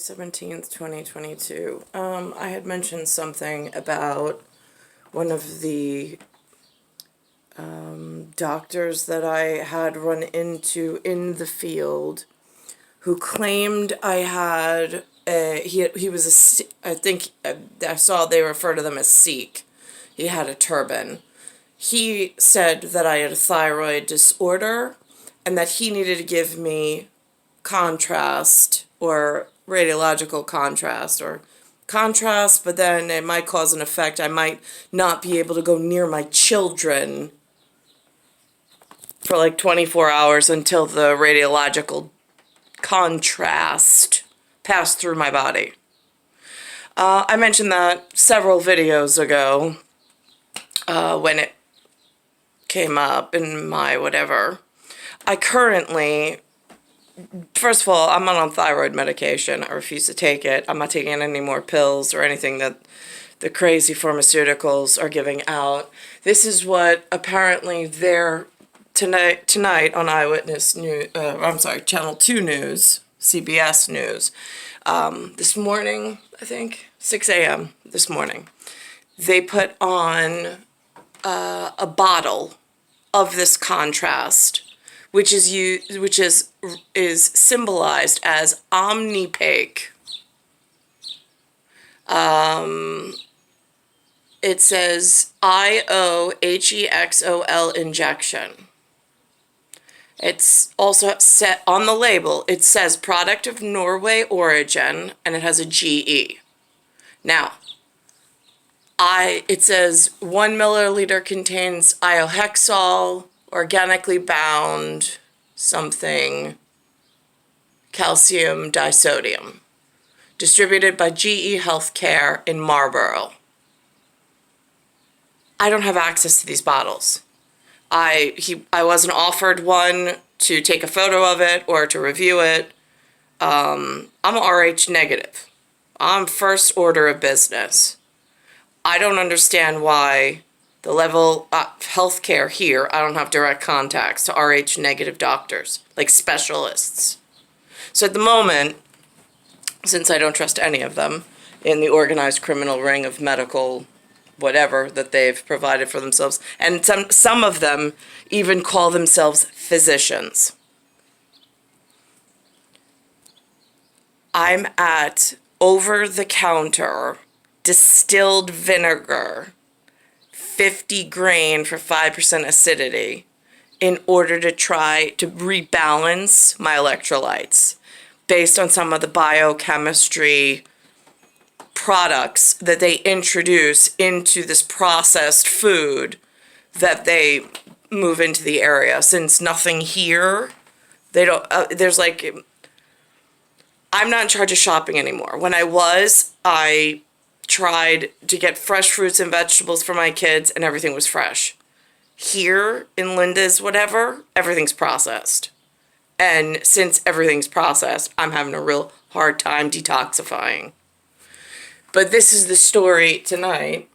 17th, 2022. I had mentioned something about one of the doctors that I had run into in the field who claimed I had he was I think I saw they refer to them as Sikh. He had a turban. He said that I had a thyroid disorder and that he needed to give me contrast or radiological contrast, but then it might cause an effect. I might not be able to go near my children for like 24 hours until the radiological contrast passed through my body. I mentioned that several videos ago when it came up in my whatever. I currently, first of all, I'm not on thyroid medication. I refuse to take it. I'm not taking any more pills or anything that the crazy pharmaceuticals are giving out. This is what apparently they're tonight on Eyewitness News, Channel 2 News, CBS News. This morning, I think, 6 a.m. this morning, they put on a bottle of this contrast, which is symbolized as Omnipaque. It says IOHEXOL injection. It's also set on the label. It says product of Norway origin, and it has a GE. Now, it says 1 milliliter contains iohexol, organically bound something, calcium disodium, distributed by GE Healthcare in Marlborough. I don't have access to these bottles. I wasn't offered one to take a photo of it or to review it. I'm RH negative. I'm first order of business. I don't understand why the level of healthcare here, I don't have direct contacts to RH negative doctors, like specialists. So at the moment, since I don't trust any of them in the organized criminal ring of medical whatever that they've provided for themselves, and some of them even call themselves physicians. I'm at over-the-counter distilled vinegar, 50 grain for 5% acidity, in order to try to rebalance my electrolytes based on some of the biochemistry products that they introduce into this processed food that they move into the area. Since nothing here, they don't, there's like, I'm not in charge of shopping anymore. When I tried to get fresh fruits and vegetables for my kids and everything was fresh. Here in Linda's whatever, everything's processed. And since everything's processed, I'm having a real hard time detoxifying. But this is the story tonight.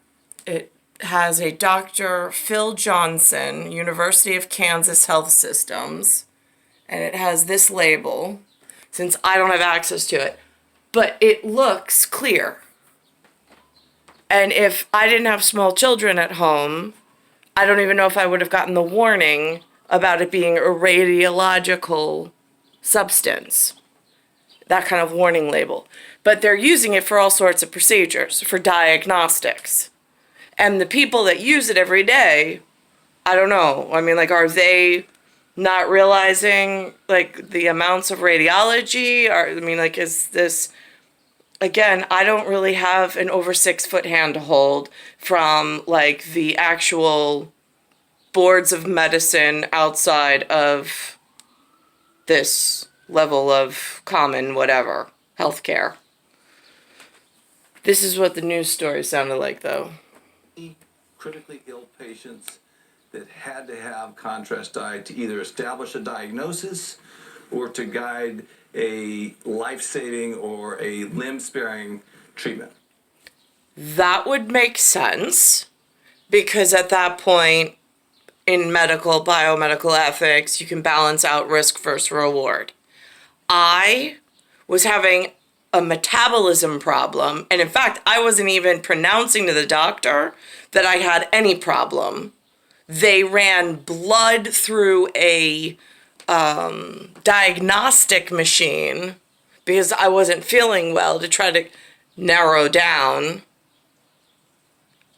It has a Dr. Phil Johnson, University of Kansas Health Systems, and it has this label, since I don't have access to it, but it looks clear. And if I didn't have small children at home, I don't even know if I would have gotten the warning about it being a radiological substance. That kind of warning label. But they're using it for all sorts of procedures, for diagnostics. And the people that use it every day, I don't know. I mean, like, are they not realizing, like, the amounts of radiology? Is this... Again, I don't really have an over 6 foot hand to hold from, like, the actual boards of medicine outside of this level of common whatever, healthcare. This is what the news story sounded like, though. Critically ill patients that had to have contrast diet to either establish a diagnosis or to guide a life-saving or a limb-sparing treatment. That would make sense, because at that point, in biomedical ethics, you can balance out risk versus reward. I was having a metabolism problem. And in fact, I wasn't even pronouncing to the doctor that I had any problem. They ran blood through a diagnostic machine because I wasn't feeling well to try to narrow down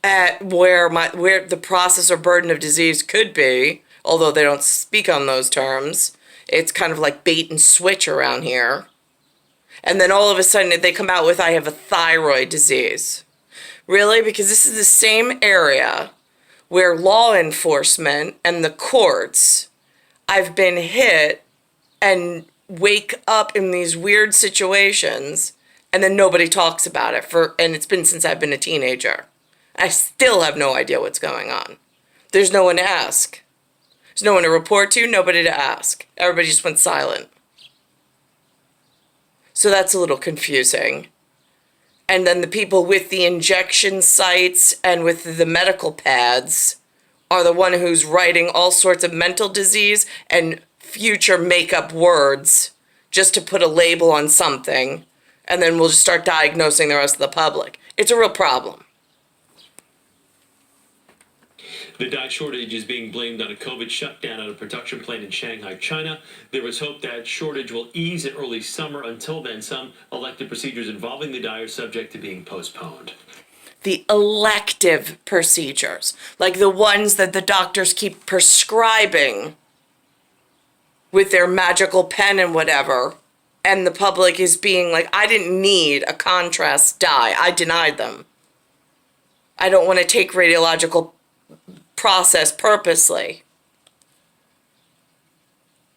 at where the process or burden of disease could be, although they don't speak on those terms. It's kind of like bait and switch around here. And then all of a sudden they come out with, I have a thyroid disease. Really? Because this is the same area where law enforcement and the courts, I've been hit and wake up in these weird situations and then nobody talks about it and it's been since I've been a teenager. I still have no idea what's going on. There's no one to ask. There's no one to report to, nobody to ask. Everybody just went silent. So that's a little confusing. And then the people with the injection sites and with the medical pads are the one who's writing all sorts of mental disease and future make-up words just to put a label on something, and then we'll just start diagnosing the rest of the public. It's a real problem. The dye shortage is being blamed on a COVID shutdown at a production plant in Shanghai, China. There is hope that shortage will ease in early summer. Until then, some elective procedures involving the dye are subject to being postponed. The elective procedures, like the ones that the doctors keep prescribing with their magical pen and whatever, and the public is being like, I didn't need a contrast dye. I denied them. I don't want to take radiological process purposely.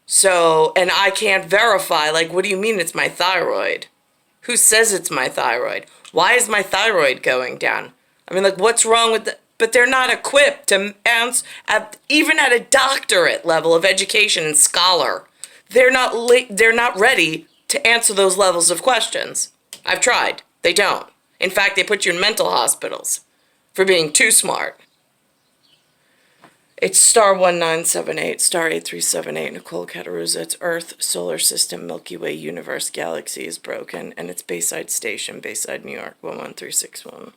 So, and I can't verify, like, what do you mean it's my thyroid? Who says it's my thyroid? Why is my thyroid going down? I mean, like, what's wrong with but they're not equipped to answer, even at a doctorate level of education and scholar. They're not ready to answer those levels of questions. I've tried. They don't. In fact, they put you in mental hospitals for being too smart. It's star 1978, star 8378, Nicole, Cattaruzza. It's Earth, Solar System, Milky Way, Universe, Galaxy is broken, and it's Bayside Station, Bayside, New York, 11361.